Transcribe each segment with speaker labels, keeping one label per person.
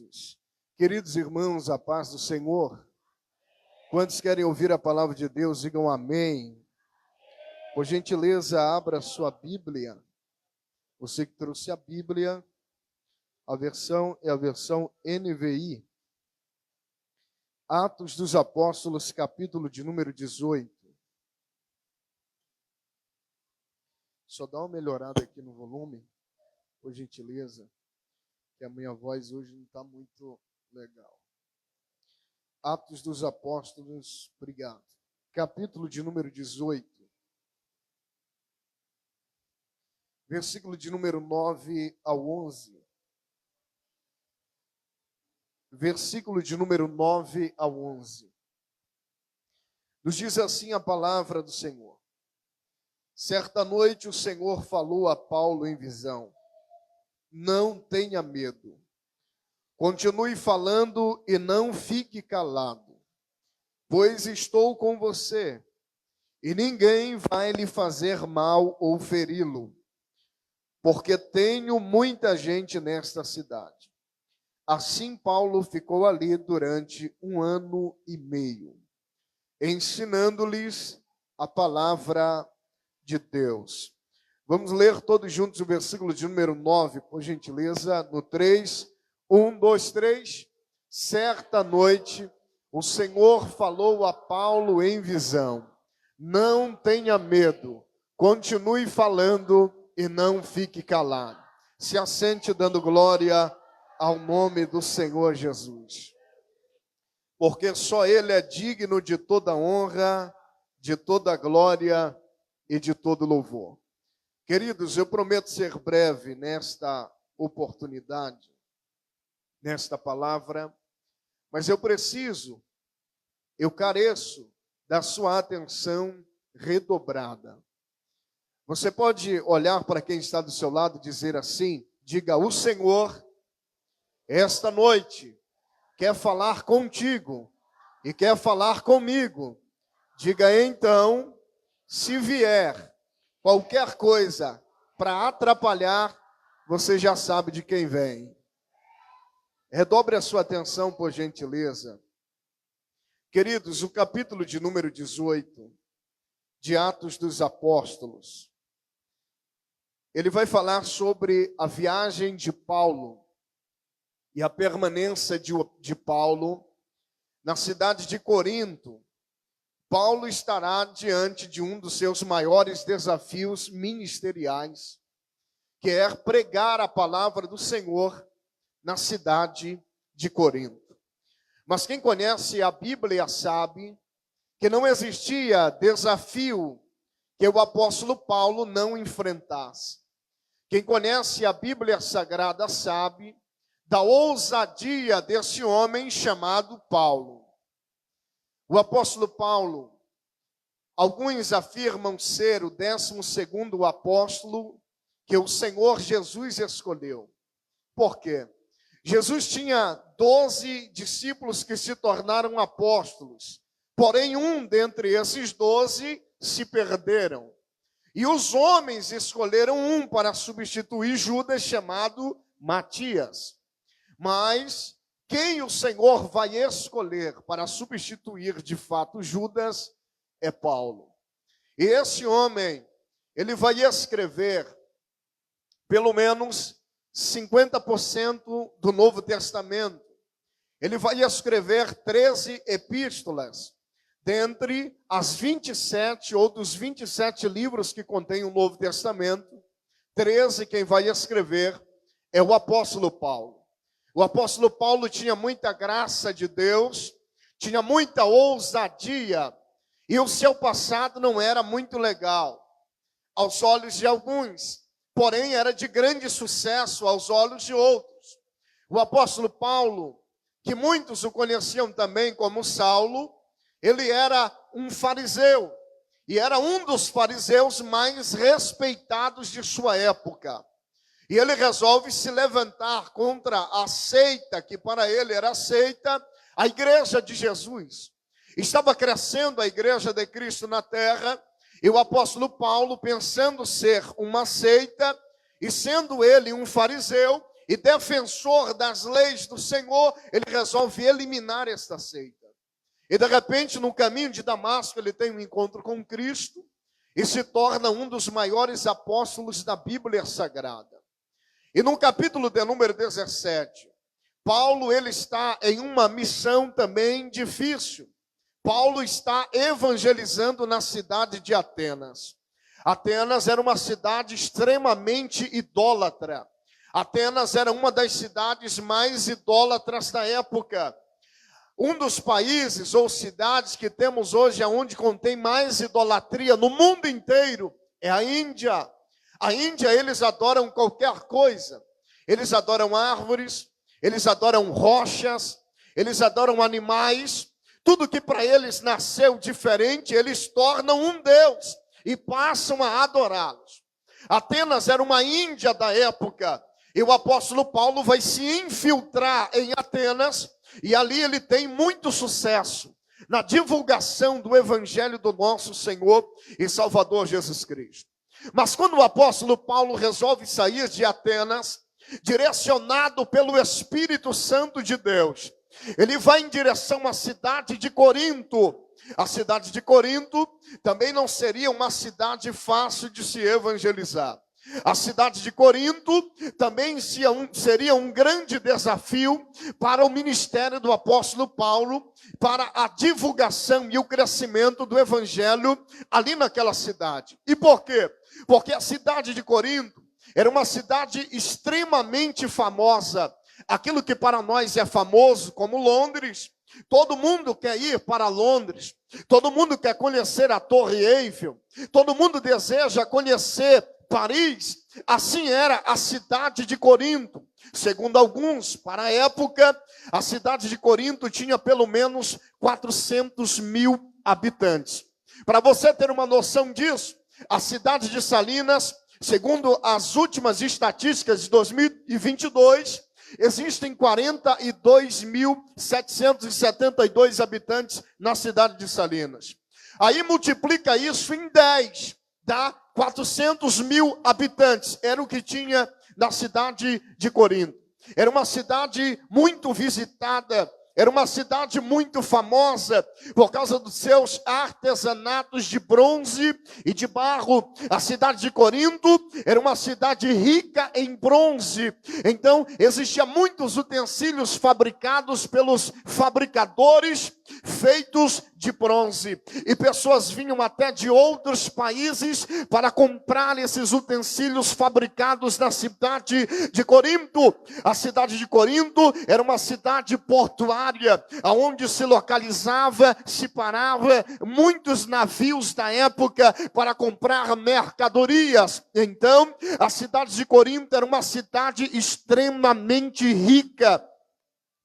Speaker 1: Jesus. Queridos irmãos, a paz do Senhor. Quantos querem ouvir a palavra de Deus, digam amém. Por gentileza, abra a sua Bíblia. Você que trouxe a Bíblia, a versão é a versão NVI. Atos dos Apóstolos, capítulo de número 18. Só dá uma melhorada aqui no volume, por gentileza, que a minha voz hoje não está muito legal. Atos dos Apóstolos, obrigado. Capítulo de número 18. Versículo de número 9 ao 11. Versículo de número 9 ao 11. Nos diz assim a palavra do Senhor. Certa noite o Senhor falou a Paulo em visão. Não tenha medo. Continue falando e não fique calado, pois estou com você, e ninguém vai lhe fazer mal ou feri-lo, porque tenho muita gente nesta cidade. Assim Paulo ficou ali durante 1 ano e meio, ensinando-lhes a palavra de Deus. Vamos ler todos juntos o versículo de número 9, por gentileza, no 3. 1, 2, 3. Certa noite, o Senhor falou a Paulo em visão. Não tenha medo, continue falando e não fique calado. Se assente dando glória ao nome do Senhor Jesus. Porque só Ele é digno de toda honra, de toda glória e de todo louvor. Queridos, eu prometo ser breve nesta oportunidade, nesta palavra, mas eu careço da sua atenção redobrada. Você pode olhar para quem está do seu lado e dizer assim, diga, o Senhor, esta noite, quer falar contigo e quer falar comigo. Diga então, se vier qualquer coisa para atrapalhar, você já sabe de quem vem. Redobre a sua atenção, por gentileza. Queridos, o capítulo de número 18 de Atos dos Apóstolos, ele vai falar sobre a viagem de Paulo e a permanência de Paulo na cidade de Corinto. Paulo estará diante de um dos seus maiores desafios ministeriais, que é pregar a palavra do Senhor na cidade de Corinto. Mas quem conhece a Bíblia sabe que não existia desafio que o apóstolo Paulo não enfrentasse. Quem conhece a Bíblia Sagrada sabe da ousadia desse homem chamado Paulo. O apóstolo Paulo, alguns afirmam ser o 12º apóstolo que o Senhor Jesus escolheu. Por quê? Jesus tinha 12 discípulos que se tornaram apóstolos, porém um dentre esses 12 se perderam. E os homens escolheram um para substituir Judas, chamado Matias. Mas quem o Senhor vai escolher para substituir de fato Judas é Paulo. E esse homem, ele vai escrever pelo menos 50% do Novo Testamento. Ele vai escrever 13 epístolas, dentre as 27 ou dos 27 livros que contém o Novo Testamento, 13 quem vai escrever é o apóstolo Paulo. O apóstolo Paulo tinha muita graça de Deus, tinha muita ousadia, e o seu passado não era muito legal aos olhos de alguns, porém era de grande sucesso aos olhos de outros. O apóstolo Paulo, que muitos o conheciam também como Saulo, ele era um fariseu, e era um dos fariseus mais respeitados de sua época. E ele resolve se levantar contra a seita, que para ele era a seita, a igreja de Jesus. Estava crescendo a igreja de Cristo na terra, e o apóstolo Paulo, pensando ser uma seita, e sendo ele um fariseu, e defensor das leis do Senhor, ele resolve eliminar esta seita. E de repente, no caminho de Damasco, ele tem um encontro com Cristo e se torna um dos maiores apóstolos da Bíblia Sagrada. E no capítulo de número 17, Paulo ele está em uma missão também difícil. Paulo está evangelizando na cidade de Atenas. Atenas era uma cidade extremamente idólatra. Atenas era uma das cidades mais idólatras da época. Um dos países ou cidades que temos hoje onde contém mais idolatria no mundo inteiro é a Índia. A Índia, eles adoram qualquer coisa. Eles adoram árvores, eles adoram rochas, eles adoram animais. Tudo que para eles nasceu diferente, eles tornam um Deus e passam a adorá-los. Atenas era uma Índia da época, e o apóstolo Paulo vai se infiltrar em Atenas, e ali ele tem muito sucesso na divulgação do evangelho do nosso Senhor e Salvador Jesus Cristo. Mas quando o apóstolo Paulo resolve sair de Atenas, direcionado pelo Espírito Santo de Deus, ele vai em direção à cidade de Corinto. A cidade de Corinto também não seria uma cidade fácil de se evangelizar. A cidade de Corinto também seria um grande desafio para o ministério do apóstolo Paulo, para a divulgação e o crescimento do evangelho ali naquela cidade. E por quê? Porque a cidade de Corinto era uma cidade extremamente famosa. Aquilo que para nós é famoso como Londres, todo mundo quer ir para Londres, todo mundo quer conhecer a Torre Eiffel, todo mundo deseja conhecer Paris. Assim era a cidade de Corinto. Segundo alguns, para a época, a cidade de Corinto tinha pelo menos 400 mil habitantes. Para você ter uma noção disso, a cidade de Salinas, segundo as últimas estatísticas de 2022, existem 42.772 habitantes na cidade de Salinas. Aí multiplica isso em 10, dá 400 mil habitantes. Era o que tinha na cidade de Corinto. Era uma cidade muito visitada. Era uma cidade muito famosa por causa dos seus artesanatos de bronze e de barro. A cidade de Corinto era uma cidade rica em bronze. Então, existiam muitos utensílios fabricados pelos fabricadores feitos de bronze. E pessoas vinham até de outros países para comprar esses utensílios fabricados na cidade de Corinto. A cidade de Corinto era uma cidade portuária, onde se localizava, se parava muitos navios da época para comprar mercadorias. Então, a cidade de Corinto era uma cidade extremamente rica,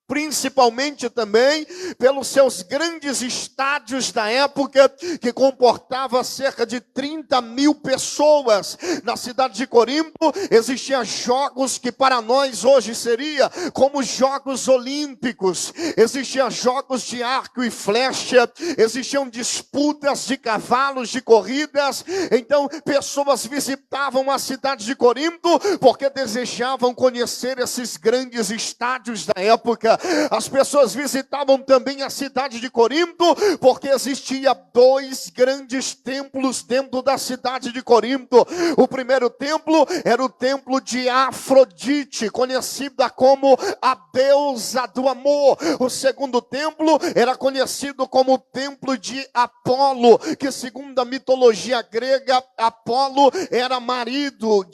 Speaker 1: principalmente também pelos seus grandes estádios da época, que comportava cerca de 30 mil pessoas. Na cidade de Corinto existiam jogos que para nós hoje seria como Jogos Olímpicos. Existiam jogos de arco e flecha, existiam disputas de cavalos, de corridas. Então pessoas visitavam a cidade de Corinto porque desejavam conhecer esses grandes estádios da época. As pessoas visitavam também a cidade de Corinto, porque existia 2 grandes templos dentro da cidade de Corinto. O primeiro templo era o templo de Afrodite, conhecida como a deusa do amor. O segundo templo era conhecido como o templo de Apolo, que segundo a mitologia grega, Apolo era marido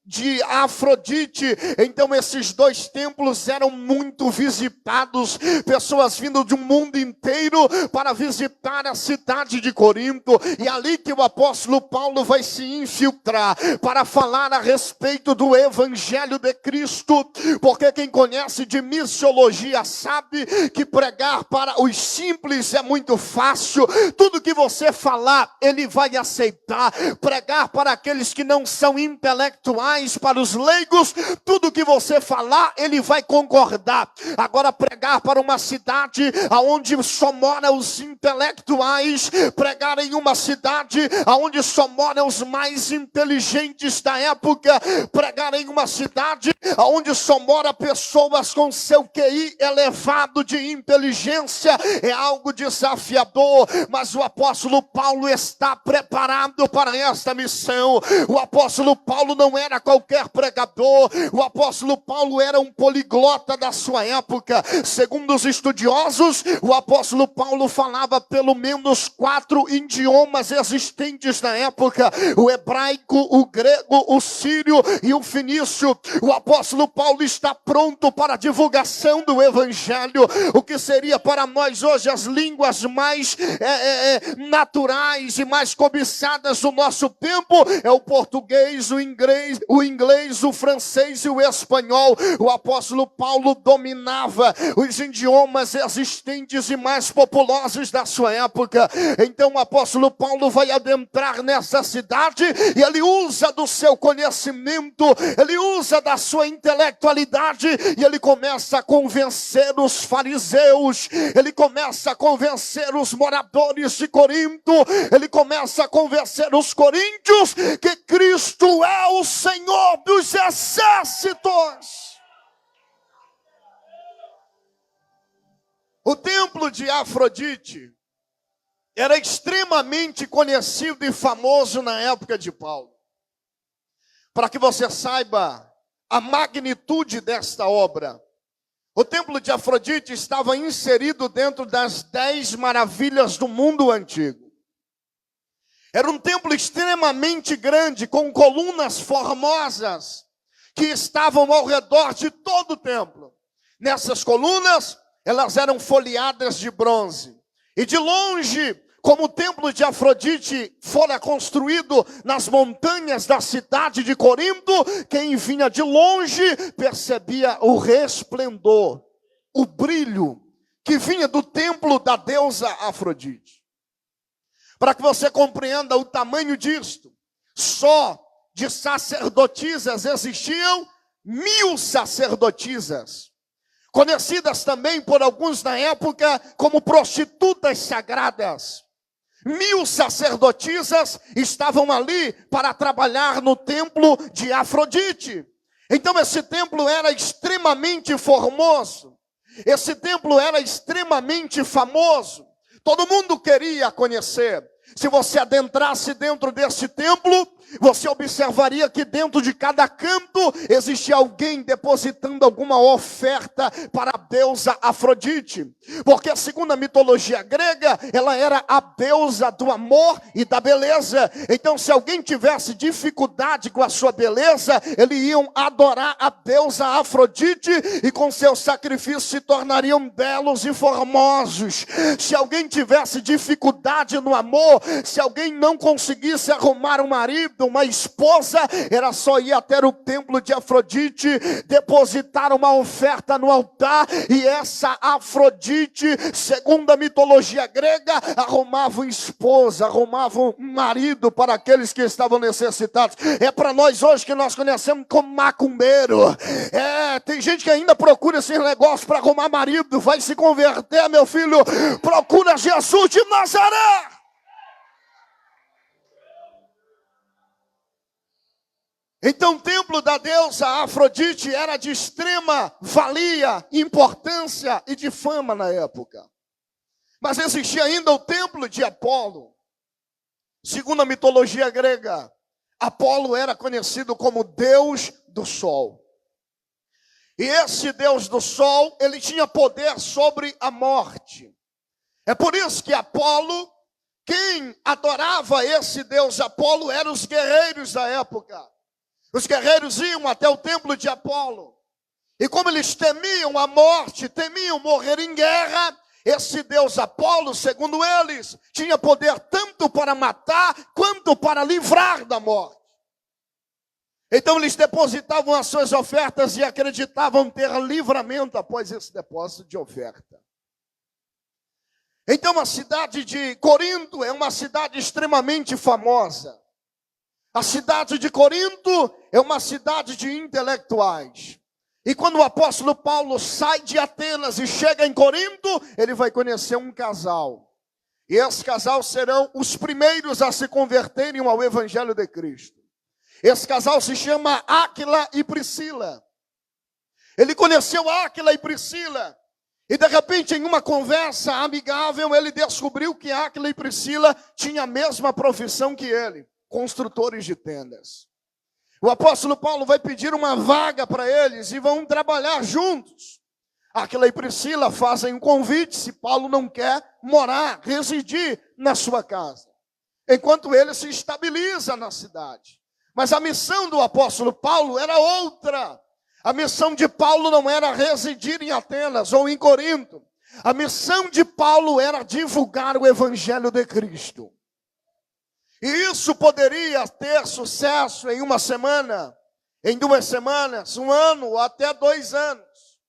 Speaker 1: de Afrodite. Então esses 2 templos eram muito visitados, pessoas vindo de um mundo inteiro para visitar a cidade de Corinto. E ali que o apóstolo Paulo vai se infiltrar para falar a respeito do evangelho de Cristo, porque quem conhece de missiologia sabe que pregar para os simples é muito fácil. Tudo que você falar, ele vai aceitar. Pregar para aqueles que não são intelectuais, intelectuais, para os leigos, tudo que você falar, ele vai concordar. Agora, pregar para uma cidade onde só moram os intelectuais, pregar em uma cidade onde só moram os mais inteligentes da época, pregar em uma cidade onde só mora pessoas com seu QI elevado de inteligência, é algo desafiador, mas o apóstolo Paulo está preparado para esta missão. O apóstolo Paulo não era qualquer pregador, o apóstolo Paulo era um poliglota da sua época. Segundo os estudiosos, o apóstolo Paulo falava pelo menos 4 idiomas existentes na época: o hebraico, o grego, o sírio e o fenício. O apóstolo Paulo está pronto para a divulgação do evangelho, o que seria para nós hoje as línguas mais naturais e mais cobiçadas do nosso tempo, é o português, o inglês, o francês e o espanhol. O apóstolo Paulo dominava os idiomas existentes e mais populosos da sua época. Então o apóstolo Paulo vai adentrar nessa cidade e ele usa do seu conhecimento, ele usa da sua intelectualidade e ele começa a convencer os fariseus, ele começa a convencer os moradores de Corinto, ele começa a convencer os coríntios que Cristo é o Senhor dos exércitos. O templo de Afrodite era extremamente conhecido e famoso na época de Paulo. Para que você saiba a magnitude desta obra, o templo de Afrodite estava inserido dentro das 10 maravilhas do mundo antigo. Era um templo extremamente grande, com colunas formosas, que estavam ao redor de todo o templo. Nessas colunas, elas eram folheadas de bronze. E de longe, como o templo de Afrodite fora construído nas montanhas da cidade de Corinto, quem vinha de longe percebia o resplendor, o brilho que vinha do templo da deusa Afrodite. Para que você compreenda o tamanho disto, só de sacerdotisas existiam 1000 sacerdotisas, conhecidas também por alguns na época como prostitutas sagradas. 1000 sacerdotisas estavam ali para trabalhar no templo de Afrodite. Então esse templo era extremamente formoso, esse templo era extremamente famoso, todo mundo queria conhecer. Se você adentrasse dentro desse templo, você observaria que dentro de cada canto existia alguém depositando alguma oferta para a deusa Afrodite. Porque segundo a mitologia grega, ela era a deusa do amor e da beleza. Então se alguém tivesse dificuldade com a sua beleza, eles iam adorar a deusa Afrodite e com seus sacrifícios se tornariam belos e formosos. Se alguém tivesse dificuldade no amor, se alguém não conseguisse arrumar um marido, uma esposa, era só ir até o templo de Afrodite, depositar uma oferta no altar, e essa Afrodite, segundo a mitologia grega, arrumava uma esposa, arrumava um marido para aqueles que estavam necessitados. É para nós hoje que nós conhecemos como macumbeiro. Tem gente que ainda procura esse negócio para arrumar marido. Vai se converter, meu filho, procura Jesus de Nazaré. Então o templo da deusa Afrodite era de extrema valia, importância e de fama na época. Mas existia ainda o templo de Apolo. Segundo a mitologia grega, Apolo era conhecido como Deus do Sol. E esse Deus do Sol, ele tinha poder sobre a morte. É por isso que Apolo, quem adorava esse Deus Apolo eram os guerreiros da época. Os guerreiros iam até o templo de Apolo. E como eles temiam a morte, temiam morrer em guerra, esse Deus Apolo, segundo eles, tinha poder tanto para matar, quanto para livrar da morte. Então eles depositavam as suas ofertas e acreditavam ter livramento após esse depósito de oferta. Então a cidade de Corinto é uma cidade extremamente famosa. A cidade de Corinto é uma cidade de intelectuais. E quando o apóstolo Paulo sai de Atenas e chega em Corinto, ele vai conhecer um casal. E esse casal serão os primeiros a se converterem ao evangelho de Cristo. Esse casal se chama Áquila e Priscila. Ele conheceu Áquila e Priscila. E de repente, em uma conversa amigável, ele descobriu que Áquila e Priscila tinham a mesma profissão que ele, construtores de tendas. O apóstolo Paulo vai pedir uma vaga para eles e vão trabalhar juntos. Áquila e Priscila fazem um convite se Paulo não quer morar, residir na sua casa, enquanto ele se estabiliza na cidade. Mas a missão do apóstolo Paulo era outra. A missão de Paulo não era residir em Atenas ou em Corinto. A missão de Paulo era divulgar o evangelho de Cristo. E isso poderia ter sucesso em uma semana, em 2 semanas, 1 ano ou até 2 anos.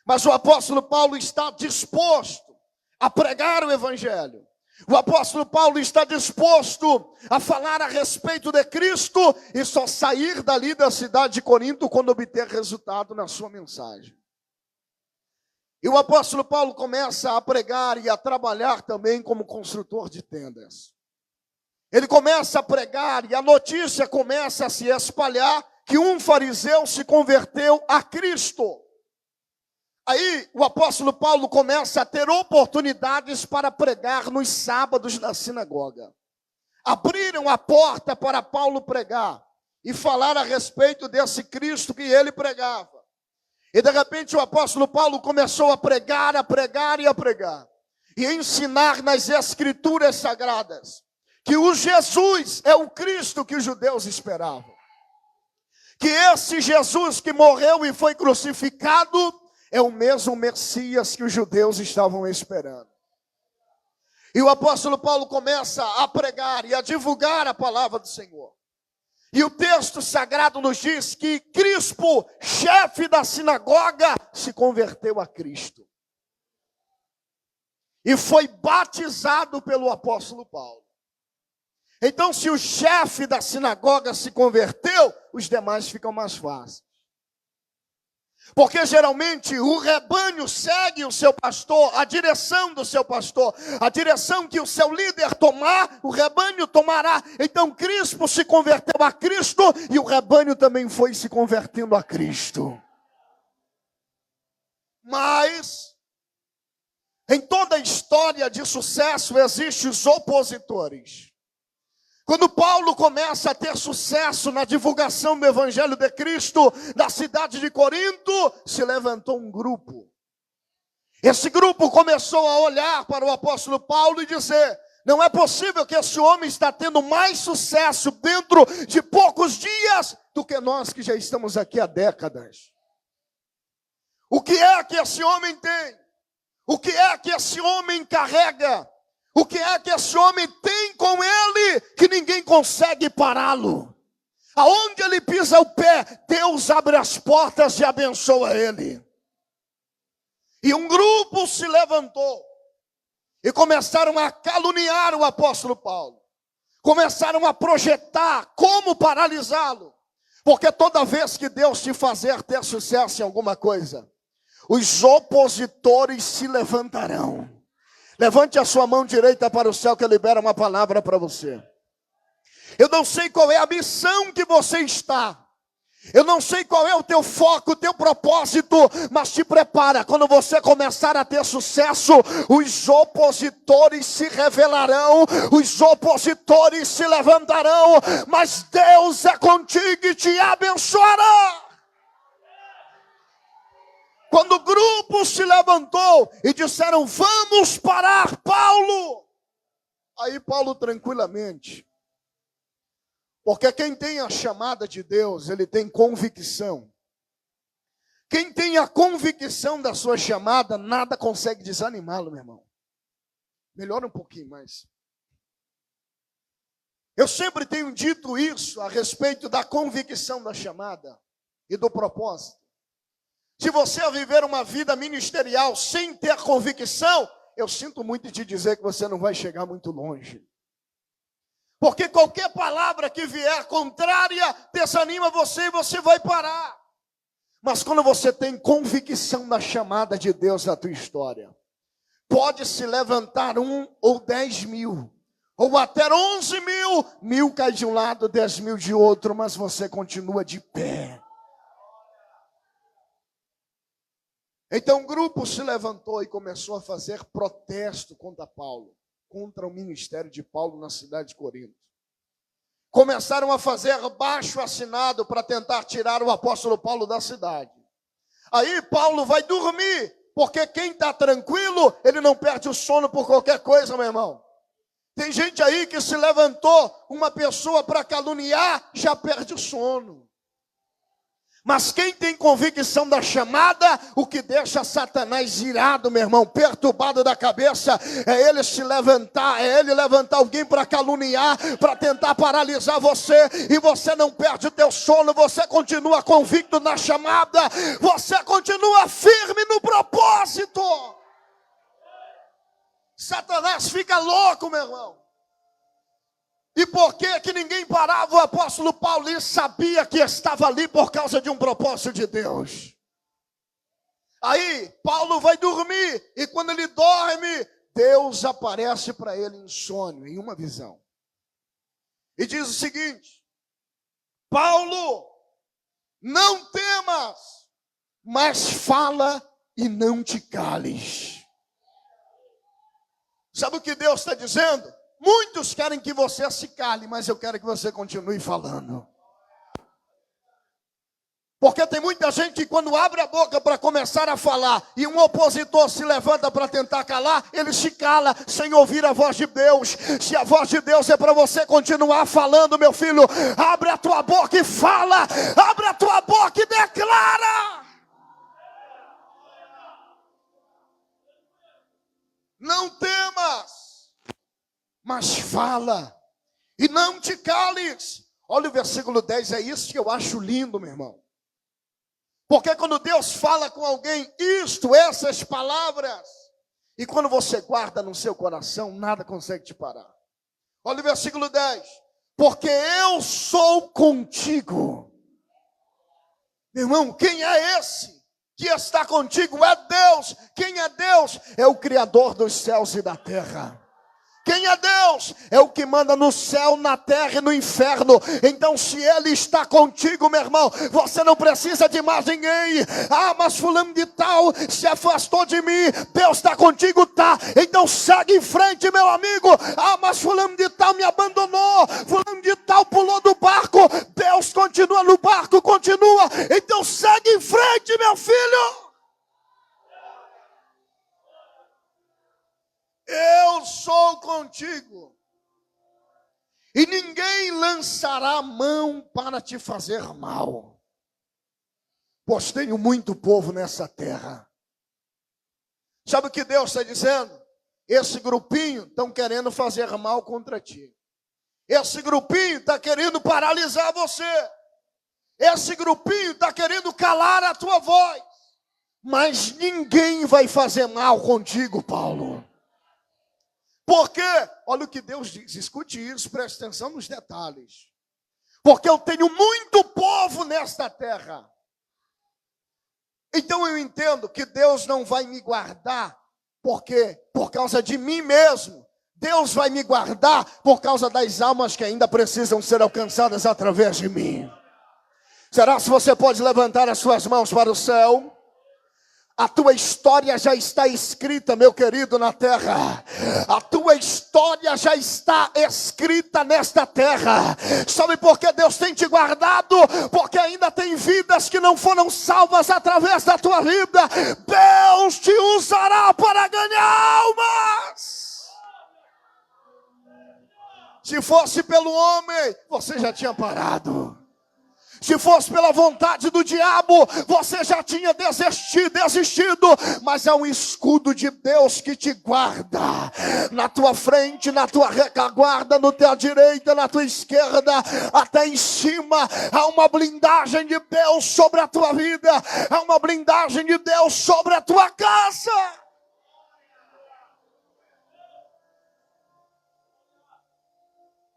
Speaker 1: Mas o apóstolo Paulo está disposto a pregar o evangelho. O apóstolo Paulo está disposto a falar a respeito de Cristo e só sair dali da cidade de Corinto quando obter resultado na sua mensagem. E o apóstolo Paulo começa a pregar e a trabalhar também como construtor de tendas. Ele começa a pregar e a notícia começa a se espalhar que um fariseu se converteu a Cristo. Aí o apóstolo Paulo começa a ter oportunidades para pregar nos sábados na sinagoga. Abriram a porta para Paulo pregar e falar a respeito desse Cristo que ele pregava. E de repente o apóstolo Paulo começou a pregar e ensinar nas escrituras sagradas que o Jesus é o Cristo que os judeus esperavam. Que esse Jesus que morreu e foi crucificado é o mesmo Messias que os judeus estavam esperando. E o apóstolo Paulo começa a pregar e a divulgar a palavra do Senhor. E o texto sagrado nos diz que Crispo, chefe da sinagoga, se converteu a Cristo. E foi batizado pelo apóstolo Paulo. Então, se o chefe da sinagoga se converteu, os demais ficam mais fáceis. Porque geralmente o rebanho segue o seu pastor, a direção do seu pastor, a direção que o seu líder tomar, o rebanho tomará. Então Crispo se converteu a Cristo e o rebanho também foi se convertendo a Cristo. Mas em toda a história de sucesso existem os opositores. Quando Paulo começa a ter sucesso na divulgação do Evangelho de Cristo na cidade de Corinto, se levantou um grupo. Esse grupo começou a olhar para o apóstolo Paulo e dizer: não é possível que esse homem está tendo mais sucesso dentro de poucos dias do que nós que já estamos aqui há décadas. O que é que esse homem tem? O que é que esse homem carrega? O que é que esse homem tem com ele que ninguém consegue pará-lo? Aonde ele pisa o pé, Deus abre as portas e abençoa ele. E um grupo se levantou e começaram a caluniar o apóstolo Paulo. Começaram a projetar como paralisá-lo. Porque toda vez que Deus te fazer ter sucesso em alguma coisa, os opositores se levantarão. Levante a sua mão direita para o céu que eu libero uma palavra para você. Eu não sei qual é a missão que você está. Eu não sei qual é o teu foco, o teu propósito, mas te prepara. Quando você começar a ter sucesso, os opositores se revelarão, os opositores se levantarão, mas Deus é contigo e te abençoará. Quando o grupo se levantou e disseram: vamos parar Paulo. Aí Paulo tranquilamente, porque quem tem a chamada de Deus, ele tem convicção. Quem tem a convicção da sua chamada, nada consegue desanimá-lo, meu irmão. Melhora um pouquinho mais. Eu sempre tenho dito isso a respeito da convicção da chamada e do propósito. Se você viver uma vida ministerial sem ter convicção, eu sinto muito em te dizer que você não vai chegar muito longe. Porque qualquer palavra que vier contrária desanima você e você vai parar. Mas quando você tem convicção da chamada de Deus na tua história, pode se levantar 1 ou 10 mil, ou até 11 mil, 1000 cai de um lado, 10 mil de outro, mas você continua de pé. Então o grupo se levantou e começou a fazer protesto contra Paulo, contra o ministério de Paulo na cidade de Corinto. Começaram a fazer abaixo-assinado para tentar tirar o apóstolo Paulo da cidade. Aí Paulo vai dormir, porque quem está tranquilo, ele não perde o sono por qualquer coisa, meu irmão. Tem gente aí que se levantou uma pessoa para caluniar, já perde o sono. Mas quem tem convicção da chamada, o que deixa Satanás irado, meu irmão, perturbado da cabeça, é ele se levantar, é ele levantar alguém para caluniar, para tentar paralisar você, e você não perde o teu sono, você continua convicto na chamada, você continua firme no propósito. Satanás fica louco, meu irmão. E por que ninguém parava o apóstolo Paulo? Ele sabia que estava ali por causa de um propósito de Deus. Aí Paulo vai dormir, e quando ele dorme, Deus aparece para ele em sonho, em uma visão. E diz o seguinte: Paulo, não temas, mas fala e não te cales. Sabe o que Deus está dizendo? Muitos querem que você se cale, mas eu quero que você continue falando. Porque tem muita gente que quando abre a boca para começar a falar, e um opositor se levanta para tentar calar, ele se cala sem ouvir a voz de Deus. Se a voz de Deus é para você continuar falando, meu filho, abre a tua boca e fala, abre a tua boca e declara. Não temas, mas fala, e não te cales. Olha o versículo 10, é isso que eu acho lindo, meu irmão. Porque quando Deus fala com alguém essas palavras, e quando você guarda no seu coração, nada consegue te parar. Olha o versículo 10. Porque eu sou contigo. Meu irmão, quem é esse que está contigo? É Deus. Quem é Deus? É o Criador dos céus e da terra. Quem é Deus? É o que manda no céu, na terra e no inferno. Então se Ele está contigo, meu irmão, você não precisa de mais ninguém. Ah, mas fulano de tal se afastou de mim. Deus está contigo, tá? Então segue em frente, meu amigo. Ah, mas fulano de tal me abandonou. Fulano de tal pulou do barco. Deus continua no barco, continua. Então segue em frente, meu filho. Eu sou contigo, e ninguém lançará mão para te fazer mal, pois tenho muito povo nessa terra. Sabe o que Deus está dizendo? Esse grupinho estão querendo fazer mal contra ti. Esse grupinho está querendo paralisar você. Esse grupinho está querendo calar a tua voz. Mas ninguém vai fazer mal contigo, Paulo. Porque, olha o que Deus diz, escute isso, preste atenção nos detalhes. Porque eu tenho muito povo nesta terra. Então eu entendo que Deus não vai me guardar, porque por causa de mim mesmo. Deus vai me guardar por causa das almas que ainda precisam ser alcançadas através de mim. Será se você pode levantar as suas mãos para o céu? A tua história já está escrita, meu querido, na terra. A tua história já está escrita nesta terra. Sabe por que Deus tem te guardado? Porque ainda tem vidas que não foram salvas através da tua vida. Deus te usará para ganhar almas. Se fosse pelo homem, você já tinha parado. Se fosse pela vontade do diabo, você já tinha desistido. Mas é um escudo de Deus que te guarda. Na tua frente, na tua retaguarda, na tua direita, na tua esquerda, até em cima. Há uma blindagem de Deus sobre a tua vida. Há uma blindagem de Deus sobre a tua casa.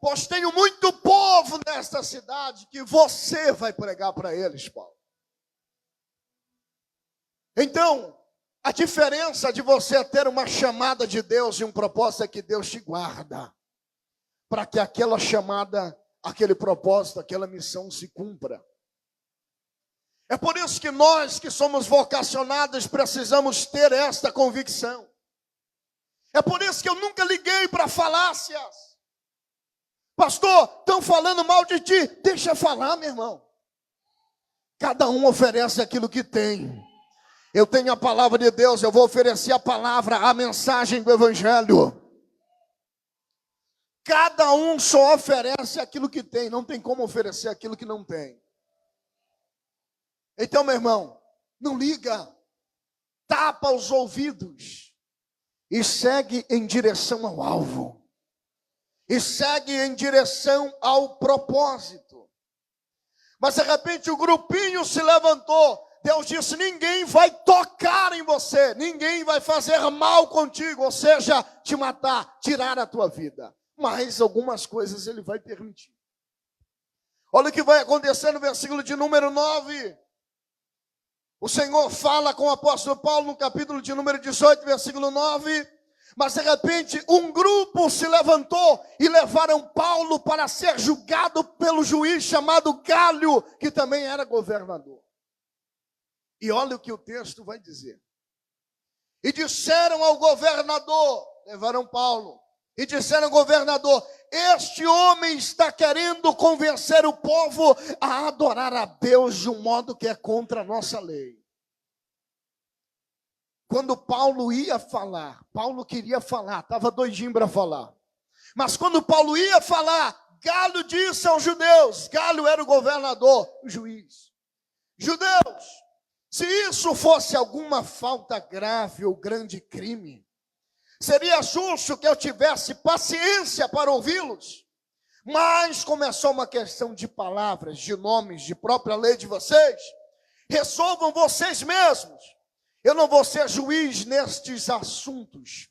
Speaker 1: Pois tenho muito povo nesta cidade que você vai pregar para eles, Paulo. Então, a diferença de você ter uma chamada de Deus e um propósito é que Deus te guarda para que aquela chamada, aquele propósito, aquela missão se cumpra. É por isso que nós que somos vocacionados precisamos ter esta convicção. É por isso que eu nunca liguei para falácias. Pastor, estão falando mal de ti. Deixa falar, meu irmão. Cada um oferece aquilo que tem. Eu tenho a palavra de Deus, eu vou oferecer a palavra, a mensagem do Evangelho. Cada um só oferece aquilo que tem, não tem como oferecer aquilo que não tem. Então, meu irmão, não liga, tapa os ouvidos e segue em direção ao alvo. E segue em direção ao propósito. Mas de repente o grupinho se levantou. Deus disse, ninguém vai tocar em você, ninguém vai fazer mal contigo, ou seja, te matar, tirar a tua vida. Mas algumas coisas ele vai permitir. Olha o que vai acontecer no versículo de número 9. O Senhor fala com o apóstolo Paulo no capítulo de número 18, versículo 9. Mas de repente um grupo se levantou e levaram Paulo para ser julgado pelo juiz chamado Gálio, que também era governador. E olha o que o texto vai dizer. E disseram ao governador, levaram Paulo, e disseram ao governador, este homem está querendo convencer o povo a adorar a Deus de um modo que é contra a nossa lei. Quando Paulo ia falar, Paulo queria falar, estava doidinho para falar. Mas quando Paulo ia falar, Gálio disse aos judeus, Gálio era o governador, o juiz. Judeus, se isso fosse alguma falta grave ou grande crime, seria justo que eu tivesse paciência para ouvi-los. Mas como é só uma questão de palavras, de nomes, de própria lei de vocês, resolvam vocês mesmos. Eu não vou ser juiz nestes assuntos.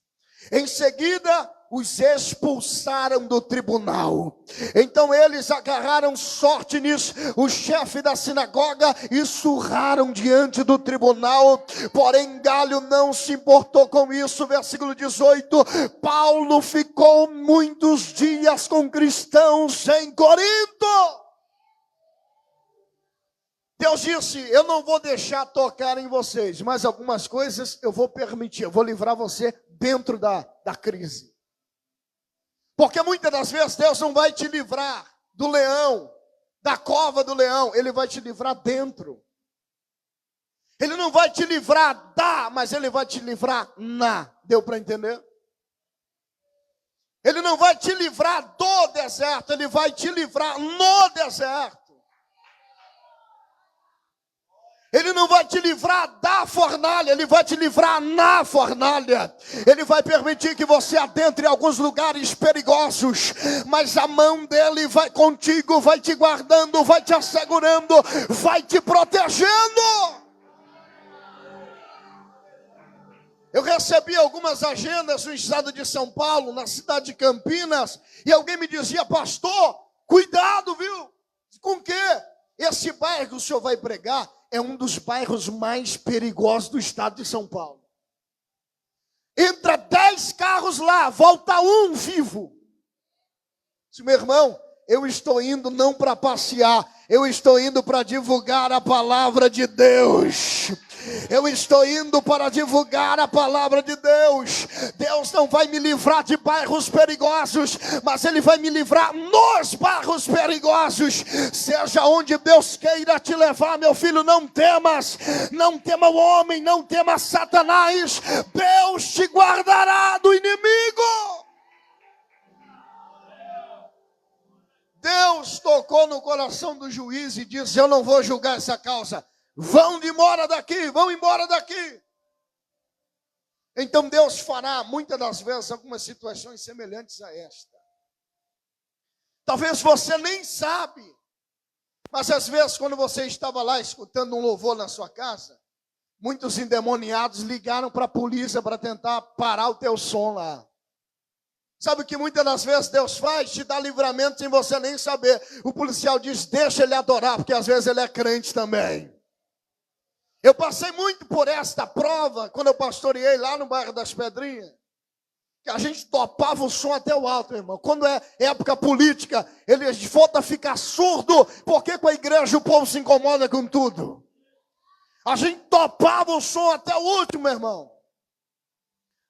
Speaker 1: Em seguida, os expulsaram do tribunal. Então eles agarraram sorte nisso. O chefe da sinagoga e surraram diante do tribunal. Porém, Gálio não se importou com isso. Versículo 18. Paulo ficou muitos dias com cristãos em Corinto. Deus disse, eu não vou deixar tocar em vocês, mas algumas coisas eu vou permitir, eu vou livrar você dentro da crise. Porque muitas das vezes Deus não vai te livrar do leão, da cova do leão, Ele vai te livrar dentro. Ele não vai te livrar mas Ele vai te livrar Deu para entender? Ele não vai te livrar do deserto, Ele vai te livrar no deserto. Ele não vai te livrar da fornalha, Ele vai te livrar na fornalha. Ele vai permitir que você adentre em alguns lugares perigosos, mas a mão dEle vai contigo, vai te guardando, vai te assegurando, vai te protegendo. Eu recebi algumas agendas no estado de São Paulo, na cidade de Campinas, e alguém me dizia, pastor, cuidado, viu? Com o quê? Esse bairro que o senhor vai pregar é um dos bairros mais perigosos do estado de São Paulo. Entra 10 carros lá, volta um vivo. Meu irmão, eu estou indo não para passear, eu estou indo para divulgar a palavra de Deus. Eu estou indo para divulgar a palavra de Deus. Deus não vai me livrar de bairros perigosos, mas Ele vai me livrar nos bairros perigosos. Seja onde Deus queira te levar, meu filho, não temas. Não tema o homem, não tema Satanás. Deus te guardará do inimigo. Deus tocou no coração do juiz e disse, eu não vou julgar essa causa. Vão embora daqui, vão embora daqui. Então Deus fará, muitas das vezes, algumas situações semelhantes a esta. Talvez você nem sabe, mas às vezes quando você estava lá escutando um louvor na sua casa, muitos endemoniados ligaram para a polícia para tentar parar o teu som lá. Sabe o que muitas das vezes Deus faz? Te dá livramento sem você nem saber. O policial diz, deixa ele adorar, porque às vezes ele é crente também. Eu passei muito por esta prova, quando eu pastoreei lá no bairro das Pedrinhas. Que a gente topava o som até o alto, irmão. Quando é época política, eles voltam a ficar surdo, porque com a igreja o povo se incomoda com tudo. A gente topava o som até o último, irmão.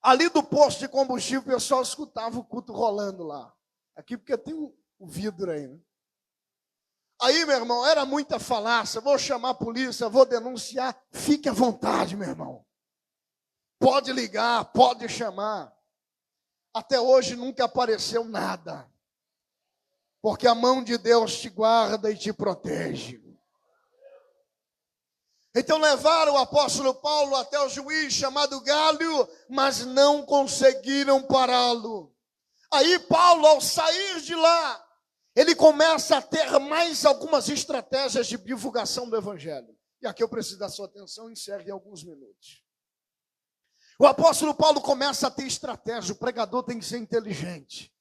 Speaker 1: Ali do posto de combustível, o pessoal escutava o culto rolando lá. Aqui porque tem o vidro aí, né? Aí, meu irmão, era muita falácia. Vou chamar a polícia, vou denunciar. Fique à vontade, meu irmão. Pode ligar, pode chamar. Até hoje nunca apareceu nada. Porque a mão de Deus te guarda e te protege. Então levaram o apóstolo Paulo até o juiz chamado Gálio, mas não conseguiram pará-lo. Aí Paulo, ao sair de lá, ele começa a ter mais algumas estratégias de divulgação do evangelho. E aqui eu preciso da sua atenção, encerre em alguns minutos. O apóstolo Paulo começa a ter estratégia, o pregador tem que ser inteligente.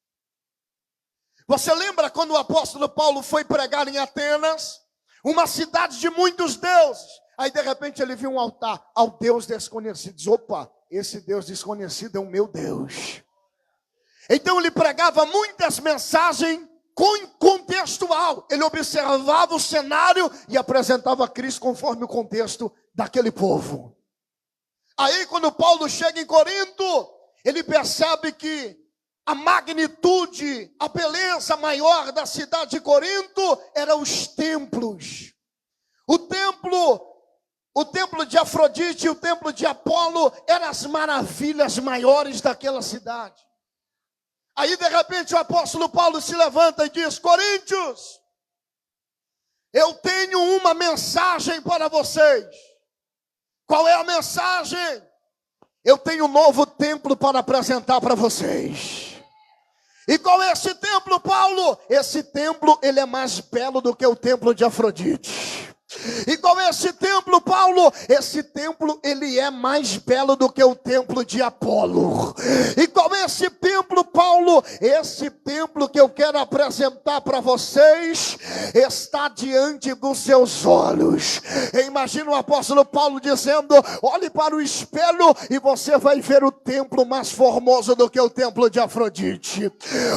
Speaker 1: Você lembra quando o apóstolo Paulo foi pregar em Atenas? Uma cidade de muitos deuses. Aí de repente ele viu um altar ao Deus desconhecido. Diz, opa, esse Deus desconhecido é o meu Deus. Então ele pregava muitas mensagens contextual. Ele observava o cenário e apresentava Cristo conforme o contexto daquele povo. Aí quando Paulo chega em Corinto, ele percebe que a magnitude, a beleza maior da cidade de Corinto eram os templos. O templo de Afrodite e o templo de Apolo eram as maravilhas maiores daquela cidade. Aí de repente o apóstolo Paulo se levanta e diz, Coríntios, eu tenho uma mensagem para vocês. Qual é a mensagem? Eu tenho um novo templo para apresentar para vocês. E qual é esse templo, Paulo? Esse templo, ele é mais belo do que o templo de Afrodite. E qual é esse templo, Paulo? Esse templo, ele é mais belo do que o templo de Apolo. E qual é esse templo, Paulo? Esse templo que eu quero apresentar para vocês está diante dos seus olhos. Imagina o apóstolo Paulo dizendo, olhe para o espelho e você vai ver o templo mais formoso do que o templo de Afrodite.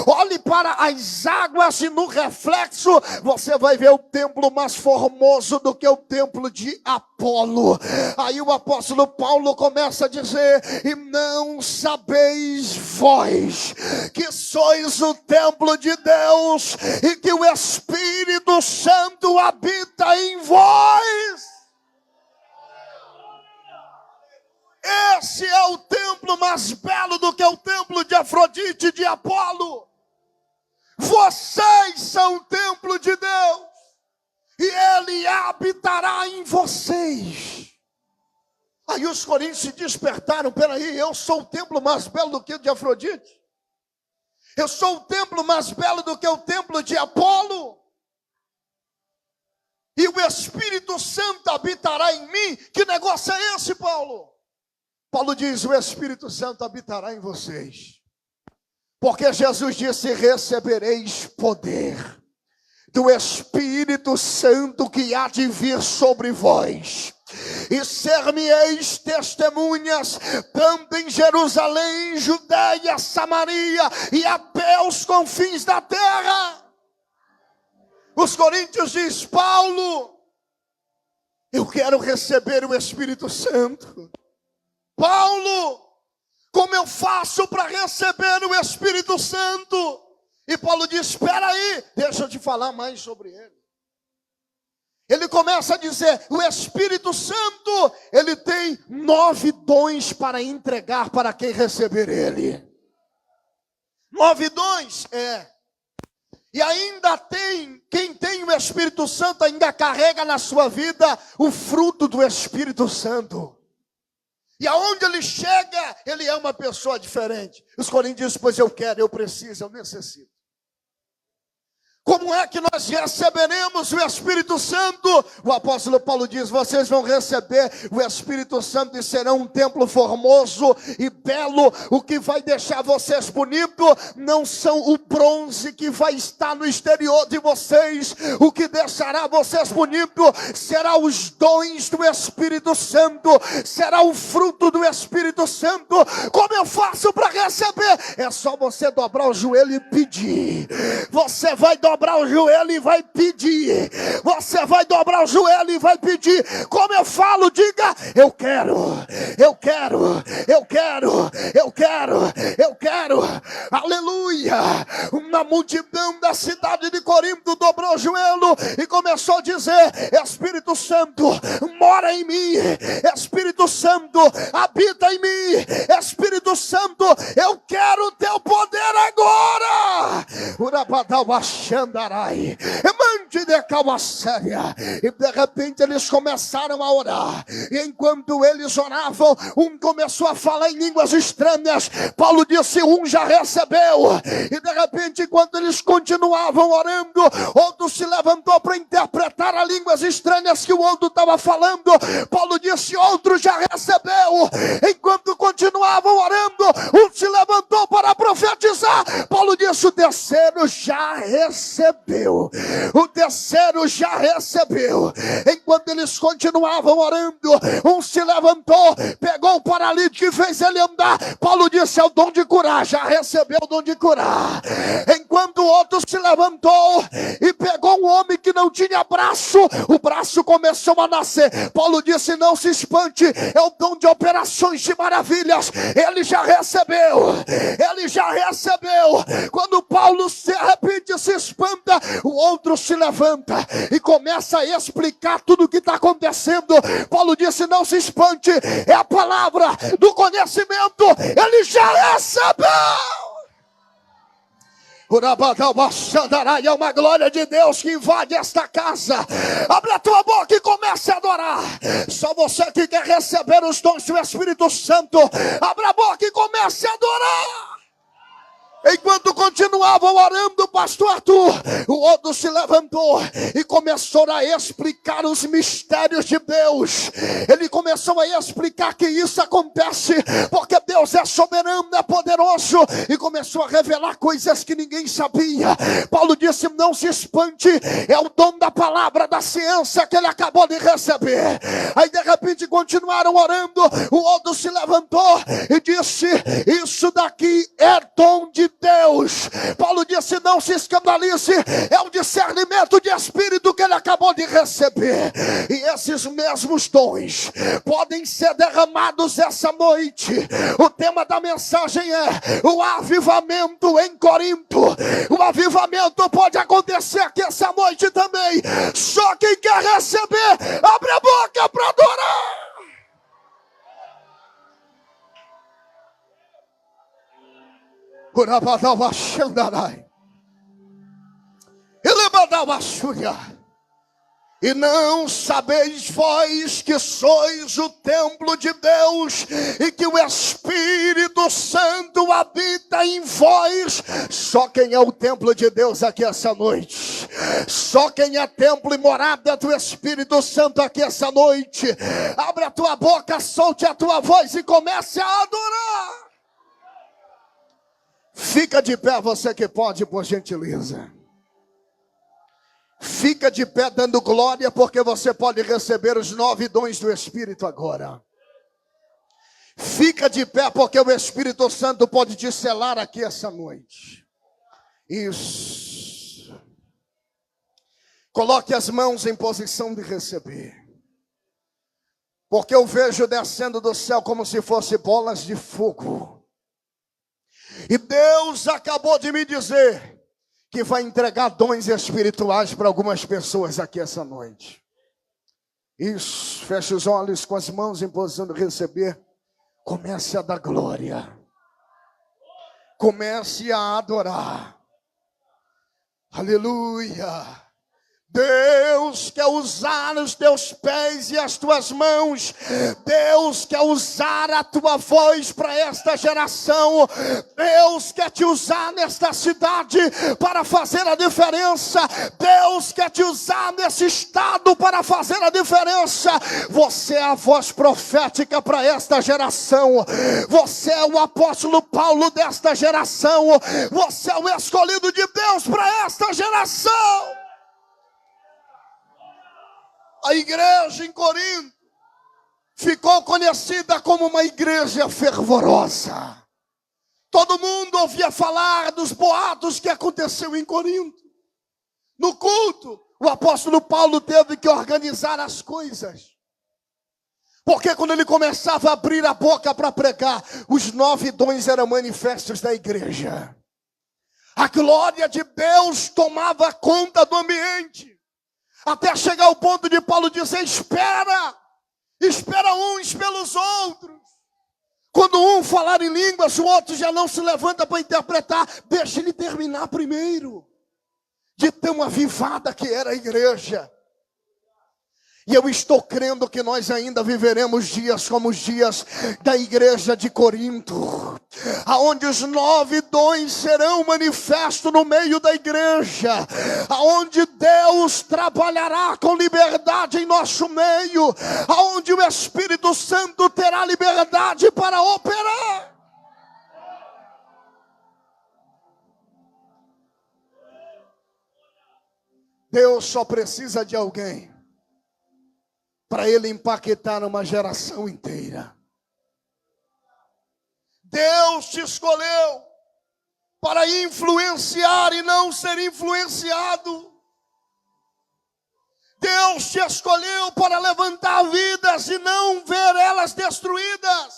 Speaker 1: Olhe para as águas e no reflexo você vai ver o templo mais formoso do que o templo de Apolo. Aí o apóstolo Paulo começa a dizer, e não sabeis vós que sois o templo de Deus e que o Espírito Santo habita em vós. Esse é o templo mais belo do que o templo de Afrodite e de Apolo. Vocês são o templo de Deus. E ele habitará em vocês. Aí os coríntios se despertaram. Peraí, eu sou o templo mais belo do que o de Afrodite? Eu sou o templo mais belo do que o templo de Apolo? E o Espírito Santo habitará em mim? Que negócio é esse, Paulo? Paulo diz, o Espírito Santo habitará em vocês. Porque Jesus disse, recebereis poder do Espírito Santo que há de vir sobre vós. E ser-me-eis testemunhas, tanto em Jerusalém, Judeia, Samaria e até os confins da terra. Os coríntios diz, Paulo, eu quero receber o Espírito Santo. Paulo, como eu faço para receber o Espírito Santo? E Paulo diz, espera aí, deixa eu te falar mais sobre ele. Ele começa a dizer, o Espírito Santo, ele tem 9 dons para entregar para quem receber ele. 9 dons, E ainda tem, quem tem o Espírito Santo ainda carrega na sua vida o fruto do Espírito Santo. E aonde ele chega, ele é uma pessoa diferente. Os coríntios dizem, pois eu quero, eu preciso, eu necessito. Como é que nós receberemos o Espírito Santo? O apóstolo Paulo diz: vocês vão receber o Espírito Santo e serão um templo formoso e belo. O que vai deixar vocês bonitos não são o bronze que vai estar no exterior de vocês. O que deixará vocês bonitos será os dons do Espírito Santo, será o fruto do Espírito Santo. Como eu faço para receber? É só você dobrar o joelho e pedir. Você vai dobrar o joelho e vai pedir. Você vai dobrar o joelho e vai pedir. Como eu falo, diga: eu quero, eu quero, eu quero, eu quero, eu quero. Aleluia. Uma multidão da cidade de Corinto dobrou o joelho e começou a dizer: Espírito Santo, mora em mim. Espírito Santo, habita em mim. Espírito Santo, eu quero o teu poder agora. E de repente eles começaram a orar. E enquanto eles oravam, um começou a falar em línguas estranhas. Paulo disse: um já recebeu. E de repente, enquanto eles continuavam orando, outro se levantou para interpretar as línguas estranhas que o outro estava falando. Paulo disse: outro já recebeu. Enquanto continuavam orando, um se levantou para profetizar. Paulo disse: o terceiro já recebeu. O terceiro já recebeu. Enquanto eles continuavam orando, um se levantou, pegou o paralítico e fez ele andar. Paulo disse: é o dom de curar. Já recebeu o dom de curar. Enquanto o outro se levantou e pegou um homem que não tinha braço, o braço começou a nascer. Paulo disse: não se espante, é o dom de operações de maravilhas. Ele já recebeu. Ele já recebeu. Quando Paulo de repente se espanta, o outro se levanta e começa a explicar tudo o que está acontecendo. Paulo disse: não se espante, é a palavra do conhecimento. Ele já recebeu. É uma glória de Deus que invade esta casa. Abre a tua boca e comece a adorar. Só você que quer receber os dons do Espírito Santo, abra a boca e comece a adorar. Enquanto continuavam orando, pastor Arthur, o outro se levantou e começou a explicar os mistérios de Deus. Ele começou a explicar que isso acontece porque Deus é soberano, é poderoso, e começou a revelar coisas que ninguém sabia. Paulo disse: não se espante, é o dom da palavra, da ciência que ele acabou de receber. Aí de repente continuaram orando, o outro se levantou e disse: isso daqui é dom de Deus. Paulo disse: não se escandalize, é o discernimento de espírito que ele acabou de receber. E esses mesmos dons podem ser derramados essa noite. O tema da mensagem é o avivamento em Corinto. O avivamento pode acontecer aqui essa noite também. Só quem quer receber, abre a boca para adorar. E não sabeis vós que sois o templo de Deus e que o Espírito Santo habita em vós? Só quem é o templo de Deus aqui essa noite, só quem é templo e morada do Espírito Santo aqui essa noite, abre a tua boca, solte a tua voz e comece a adorar. Fica de pé, você que pode, por gentileza. Fica de pé dando glória, porque você pode receber os 9 dons do Espírito agora. Fica de pé, porque o Espírito Santo pode te selar aqui essa noite. Isso. Coloque as mãos em posição de receber. Porque eu vejo descendo do céu como se fossem bolas de fogo. E Deus acabou de me dizer que vai entregar dons espirituais para algumas pessoas aqui essa noite. Isso, feche os olhos, com as mãos em posição de receber. Comece a dar glória. Comece a adorar. Aleluia. Deus quer usar os teus pés e as tuas mãos. Deus quer usar a tua voz para esta geração. Deus quer te usar nesta cidade para fazer a diferença. Deus quer te usar nesse estado para fazer a diferença. Você é a voz profética para esta geração. Você é o apóstolo Paulo desta geração. Você é o escolhido de Deus para esta geração. A igreja em Corinto ficou conhecida como uma igreja fervorosa. Todo mundo ouvia falar dos boatos que aconteceu em Corinto. No culto, o apóstolo Paulo teve que organizar as coisas. Porque quando ele começava a abrir a boca para pregar, os 9 dons eram manifestos da igreja. A glória de Deus tomava conta do ambiente. Até chegar ao ponto de Paulo dizer: espera uns pelos outros. Quando um falar em línguas, o outro já não se levanta para interpretar. Deixa ele terminar primeiro. De tão avivada que era a igreja. E eu estou crendo que nós ainda viveremos dias como os dias da igreja de Corinto, aonde os 9 dons serão manifestos no meio da igreja, aonde Deus trabalhará com liberdade em nosso meio, aonde o Espírito Santo terá liberdade para operar. Deus só precisa de alguém para ele impactar uma geração inteira. Deus te escolheu para influenciar e não ser influenciado. Deus te escolheu para levantar vidas e não ver elas destruídas.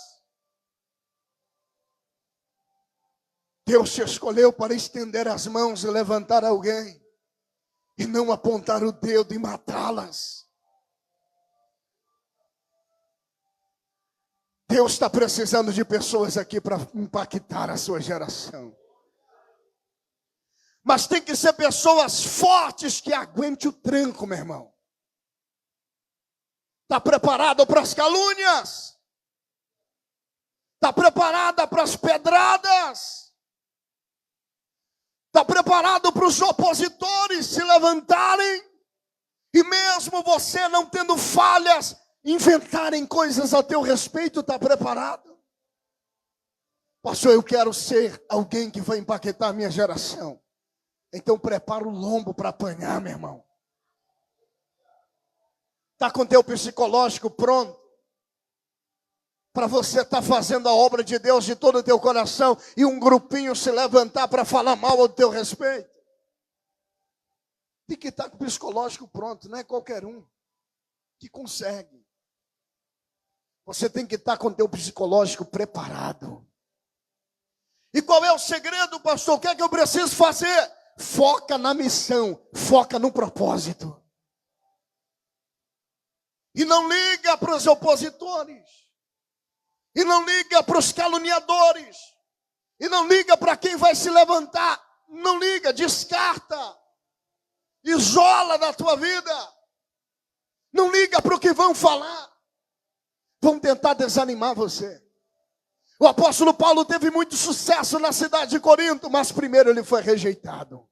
Speaker 1: Deus te escolheu para estender as mãos e levantar alguém e não apontar o dedo e matá-las. Deus está precisando de pessoas aqui para impactar a sua geração. Mas tem que ser pessoas fortes que aguentem o tranco, meu irmão. Está preparado para as calúnias? Está preparada para as pedradas? Está preparado para os opositores se levantarem? E mesmo você não tendo falhas, inventarem coisas a teu respeito? Está preparado? Pastor, eu quero ser alguém que vai impactar a minha geração. Então prepara o lombo para apanhar, meu irmão. Está com teu psicológico pronto para você estar fazendo a obra de Deus de todo o teu coração e um grupinho se levantar para falar mal ao teu respeito? Tem que estar com o psicológico pronto, não é qualquer um que consegue. Você tem que estar com o teu psicológico preparado. E qual é o segredo, pastor? O que é que eu preciso fazer? Foca na missão, foca no propósito. E não liga para os opositores. E não liga para os caluniadores. E não liga para quem vai se levantar. Não liga, descarta. Isola da tua vida. Não liga para o que vão falar. Vão tentar desanimar você. O apóstolo Paulo teve muito sucesso na cidade de Corinto, mas primeiro ele foi rejeitado.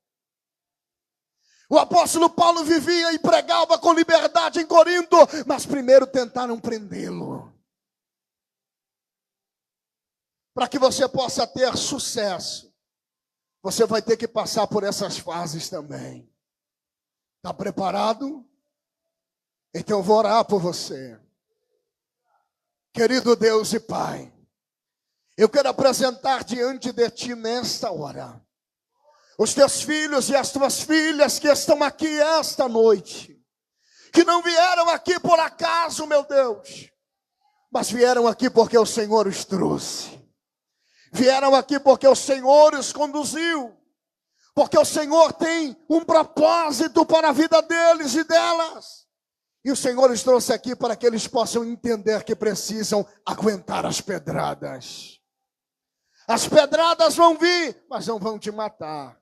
Speaker 1: O apóstolo Paulo vivia e pregava com liberdade em Corinto, mas primeiro tentaram prendê-lo. Para que você possa ter sucesso, você vai ter que passar por essas fases também. Está preparado? Então eu vou orar por você. Querido Deus e Pai, eu quero apresentar diante de Ti nesta hora os Teus filhos e as Tuas filhas que estão aqui esta noite, que não vieram aqui por acaso, meu Deus, mas vieram aqui porque o Senhor os trouxe. Vieram aqui porque o Senhor os conduziu, porque o Senhor tem um propósito para a vida deles e delas. E o Senhor os trouxe aqui para que eles possam entender que precisam aguentar as pedradas. As pedradas vão vir, mas não vão te matar.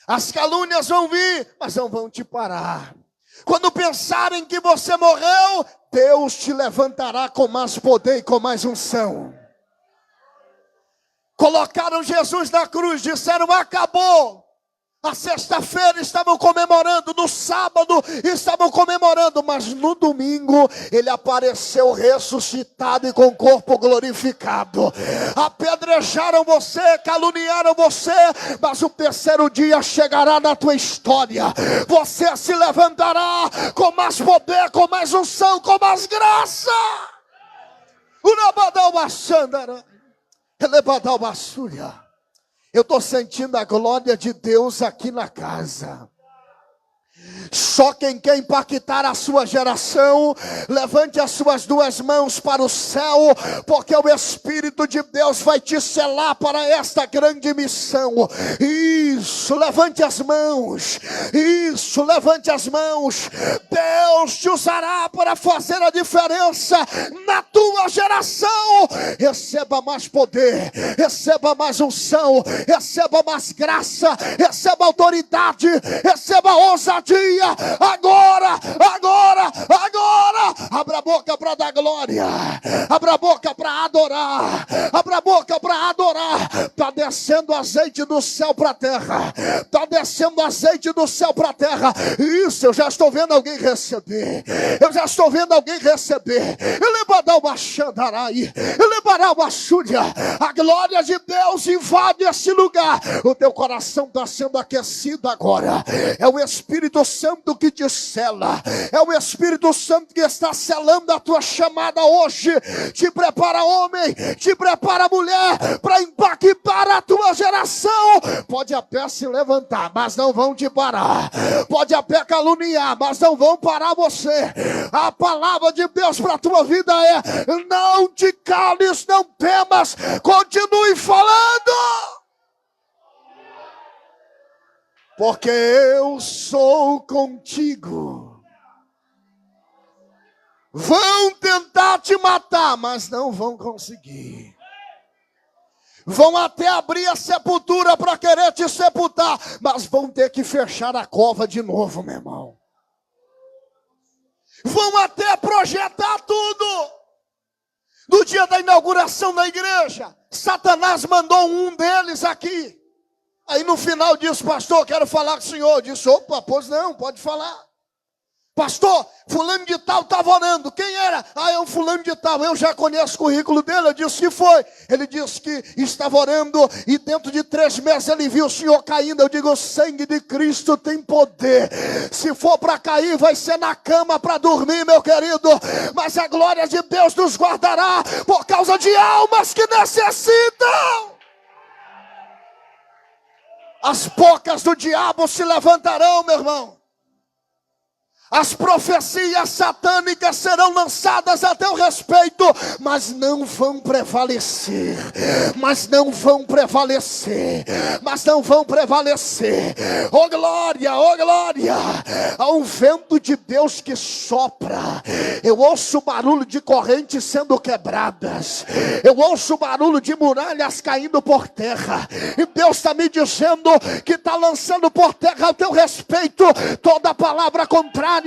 Speaker 1: As calúnias vão vir, mas não vão te parar. Quando pensarem que você morreu, Deus te levantará com mais poder e com mais unção. Colocaram Jesus na cruz, disseram: acabou. Na sexta-feira estavam comemorando, no sábado estavam comemorando, mas no domingo ele apareceu ressuscitado e com o corpo glorificado. Apedrejaram você, caluniaram você, mas o terceiro dia chegará na tua história. Você se levantará com mais poder, com mais unção, com mais graça. Eu estou sentindo a glória de Deus aqui na casa. Só quem quer impactar a sua geração, levante as suas duas mãos para o céu, porque o Espírito de Deus vai te selar para esta grande missão. Isso, levante as mãos. Isso, levante as mãos. Deus te usará para fazer a diferença na tua geração. Receba mais poder, receba mais unção, receba mais graça, receba autoridade, receba ousadia. Agora, abra a boca para dar glória, abra a boca para adorar, abra a boca para adorar. Está descendo azeite do céu para a terra, está descendo azeite do céu para a terra. Isso, eu já estou vendo alguém receber, eu já estou vendo alguém receber. A glória de Deus invade esse lugar. O teu coração está sendo aquecido agora. É o Espírito Santo que te sela, é o Espírito Santo que está selando a tua chamada hoje. Te prepara, homem, te prepara, mulher, para impactar a tua geração. Pode a pé se levantar, mas não vão te parar. Pode a pé caluniar, mas não vão parar você. A palavra de Deus para a tua vida é: não te cales, não temas, continue falando. Porque eu sou contigo. Vão tentar te matar, mas não vão conseguir. Vão até abrir a sepultura para querer te sepultar, mas vão ter que fechar a cova de novo, meu irmão. Vão até projetar tudo. No dia da inauguração da igreja, Satanás mandou um deles aqui. Aí no final disse: pastor, quero falar com o senhor. Eu disse: opa, pois não, pode falar. Pastor, fulano de tal estava orando. Quem era? É um fulano de tal. Eu já conheço o currículo dele. Eu disse: que foi? Ele disse que estava orando e dentro de 3 meses ele viu o senhor caindo. Eu digo: o sangue de Cristo tem poder. Se for para cair, vai ser na cama para dormir, meu querido. Mas a glória de Deus nos guardará por causa de almas que necessitam. As bocas do diabo se levantarão, meu irmão. As profecias satânicas serão lançadas a teu respeito, mas não vão prevalecer. Mas não vão prevalecer. Mas não vão prevalecer. Oh glória, oh glória. Há um vento de Deus que sopra. Eu ouço o barulho de correntes sendo quebradas. Eu ouço o barulho de muralhas caindo por terra. E Deus está me dizendo que está lançando por terra a teu respeito toda palavra contrária,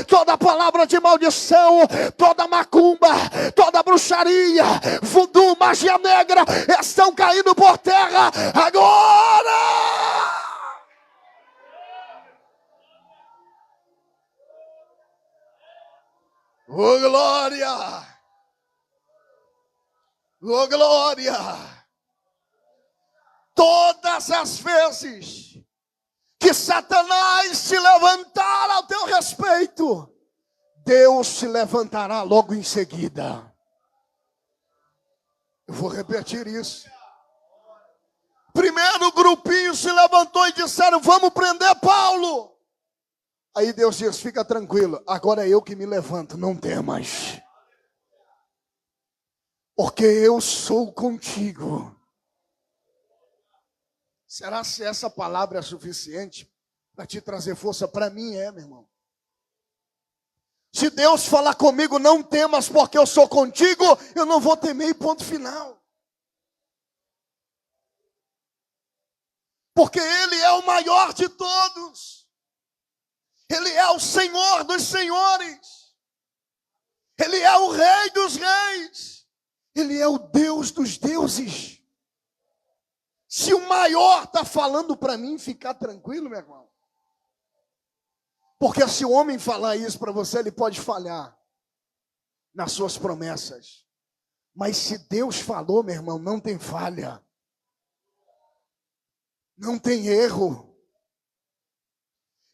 Speaker 1: toda palavra de maldição, toda macumba, toda bruxaria, voodoo, magia negra, estão caindo por terra agora. Oh glória, oh glória. Todas as vezes que Satanás se levantar ao teu respeito, Deus se levantará logo em seguida. Eu vou repetir isso. Primeiro o grupinho se levantou e disseram: vamos prender Paulo. Aí Deus diz: fica tranquilo, agora é eu que me levanto, não temas. Porque eu sou contigo. Será se essa palavra é suficiente para te trazer força? Para mim é, meu irmão. Se Deus falar comigo: não temas porque eu sou contigo, eu não vou temer, ponto final. Porque Ele é o maior de todos. Ele é o Senhor dos senhores. Ele é o Rei dos reis. Ele é o Deus dos deuses. Se o maior está falando para mim, ficar tranquilo, meu irmão. Porque se o homem falar isso para você, ele pode falhar nas suas promessas. Mas se Deus falou, meu irmão, não tem falha. Não tem erro.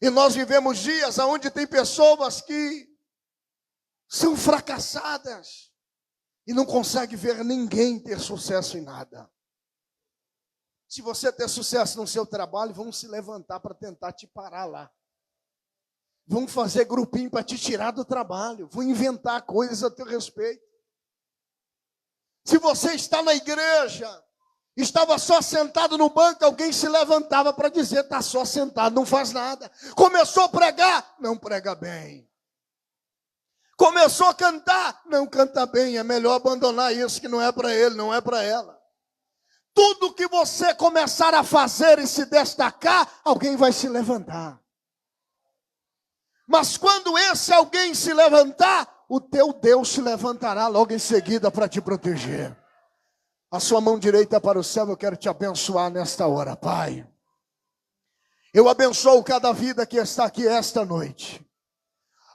Speaker 1: E nós vivemos dias onde tem pessoas que são fracassadas e não conseguem ver ninguém ter sucesso em nada. Se você ter sucesso no seu trabalho, vão se levantar para tentar te parar lá. Vão fazer grupinho para te tirar do trabalho. Vão inventar coisas a teu respeito. Se você está na igreja, estava só sentado no banco, alguém se levantava para dizer, está só sentado, não faz nada. Começou a pregar, não prega bem. Começou a cantar, não canta bem, é melhor abandonar isso que não é para ele, não é para ela. Tudo que você começar a fazer e se destacar, alguém vai se levantar. Mas quando esse alguém se levantar, o teu Deus se levantará logo em seguida para te proteger. A sua mão direita para o céu, eu quero te abençoar nesta hora, Pai. Eu abençoo cada vida que está aqui esta noite.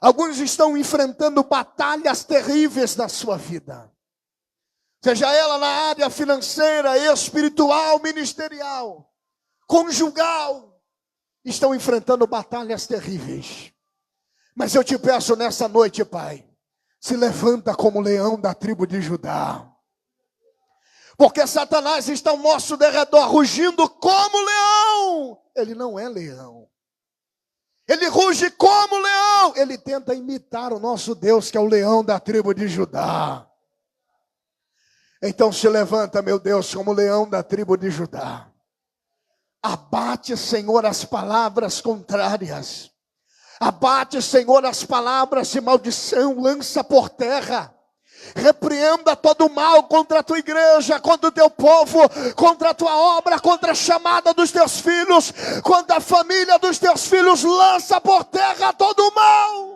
Speaker 1: Alguns estão enfrentando batalhas terríveis na sua vida. Seja ela na área financeira, espiritual, ministerial, conjugal. Estão enfrentando batalhas terríveis. Mas eu te peço nessa noite, Pai, se levanta como leão da tribo de Judá. Porque Satanás está ao nosso derredor, rugindo como leão. Ele não é leão. Ele ruge como leão. Ele tenta imitar o nosso Deus, que é o leão da tribo de Judá. Então se levanta, meu Deus, como leão da tribo de Judá. Abate, Senhor, as palavras contrárias. Abate, Senhor, as palavras de maldição, lança por terra. Repreenda todo o mal contra a tua igreja, contra o teu povo, contra a tua obra, contra a chamada dos teus filhos, contra a família dos teus filhos, lança por terra todo o mal.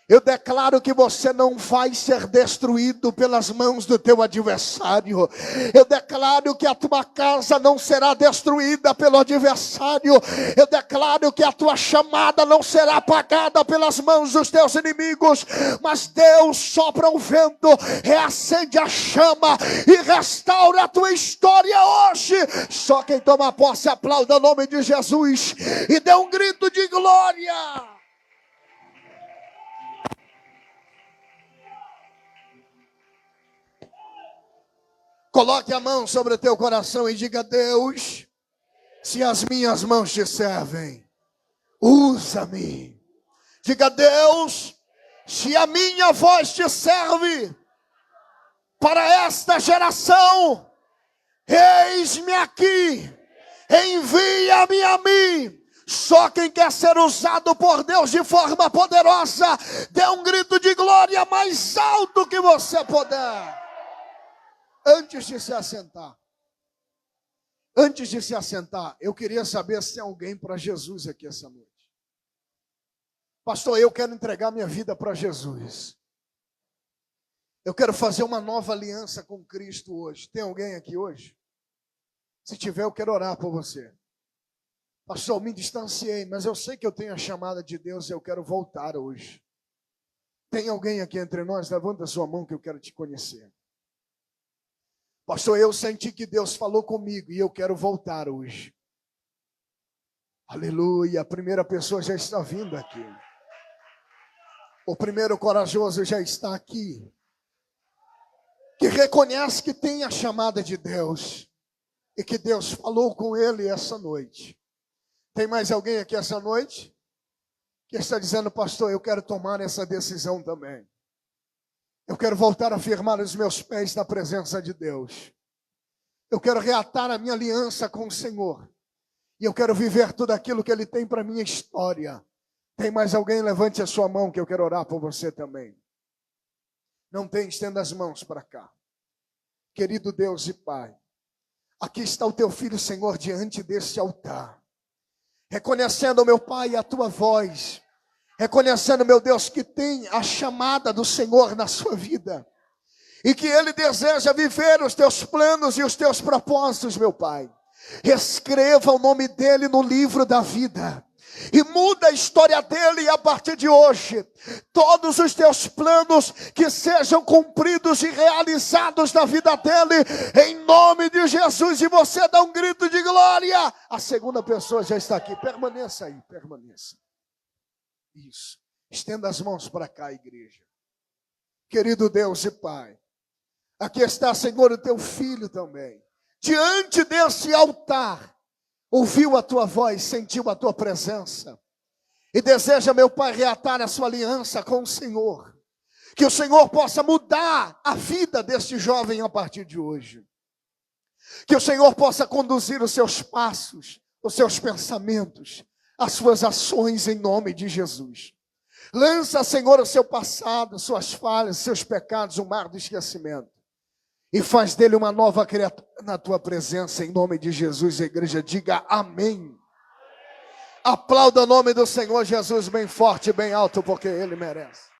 Speaker 1: Eu declaro que você não vai ser destruído pelas mãos do teu adversário. Eu declaro que a tua casa não será destruída pelo adversário. Eu declaro que a tua chamada não será apagada pelas mãos dos teus inimigos. Mas Deus sopra o vento, reacende a chama e restaura a tua história hoje. Só quem toma posse aplauda o nome de Jesus e dê um grito de glória. Coloque a mão sobre o teu coração e diga: Deus, se as minhas mãos te servem, usa-me. Diga: Deus, se a minha voz te serve para esta geração, eis-me aqui, envia-me a mim. Só quem quer ser usado por Deus de forma poderosa, dê um grito de glória mais alto que você puder. Antes de se assentar, eu queria saber se tem alguém para Jesus aqui essa noite. Pastor, eu quero entregar minha vida para Jesus. Eu quero fazer uma nova aliança com Cristo hoje. Tem alguém aqui hoje? Se tiver, eu quero orar por você. Pastor, me distanciei, mas eu sei que eu tenho a chamada de Deus e eu quero voltar hoje. Tem alguém aqui entre nós? Levanta a sua mão que eu quero te conhecer. Pastor, eu senti que Deus falou comigo e eu quero voltar hoje. Aleluia, a primeira pessoa já está vindo aqui. O primeiro corajoso já está aqui. Que reconhece que tem a chamada de Deus. E que Deus falou com ele essa noite. Tem mais alguém aqui essa noite? Que está dizendo: pastor, eu quero tomar essa decisão também. Eu quero voltar a firmar os meus pés na presença de Deus. Eu quero reatar a minha aliança com o Senhor. E eu quero viver tudo aquilo que Ele tem para a minha história. Tem mais alguém? Levante a sua mão que eu quero orar por você também. Não tem? Estenda as mãos para cá. Querido Deus e Pai, aqui está o teu filho, Senhor, diante deste altar. Reconhecendo, meu Pai, a tua voz. Reconhecendo, meu Deus, que tem a chamada do Senhor na sua vida. E que ele deseja viver os teus planos e os teus propósitos, meu Pai. Escreva o nome dele no livro da vida. E muda a história dele, e a partir de hoje, todos os teus planos que sejam cumpridos e realizados na vida dele, em nome de Jesus. E você dá um grito de glória. A segunda pessoa já está aqui. Permaneça aí, permaneça. Isso. Estenda as mãos para cá, igreja. Querido Deus e Pai, aqui está, Senhor, o teu filho também. Diante desse altar, ouviu a tua voz, sentiu a tua presença. E deseja, meu Pai, reatar a sua aliança com o Senhor. Que o Senhor possa mudar a vida deste jovem a partir de hoje. Que o Senhor possa conduzir os seus passos, os seus pensamentos, as suas ações em nome de Jesus. Lança, Senhor, o seu passado, suas falhas, seus pecados, o mar do esquecimento. E faz dele uma nova criatura na tua presença, em nome de Jesus. A igreja diga amém. Aplauda o nome do Senhor Jesus bem forte e bem alto, porque ele merece.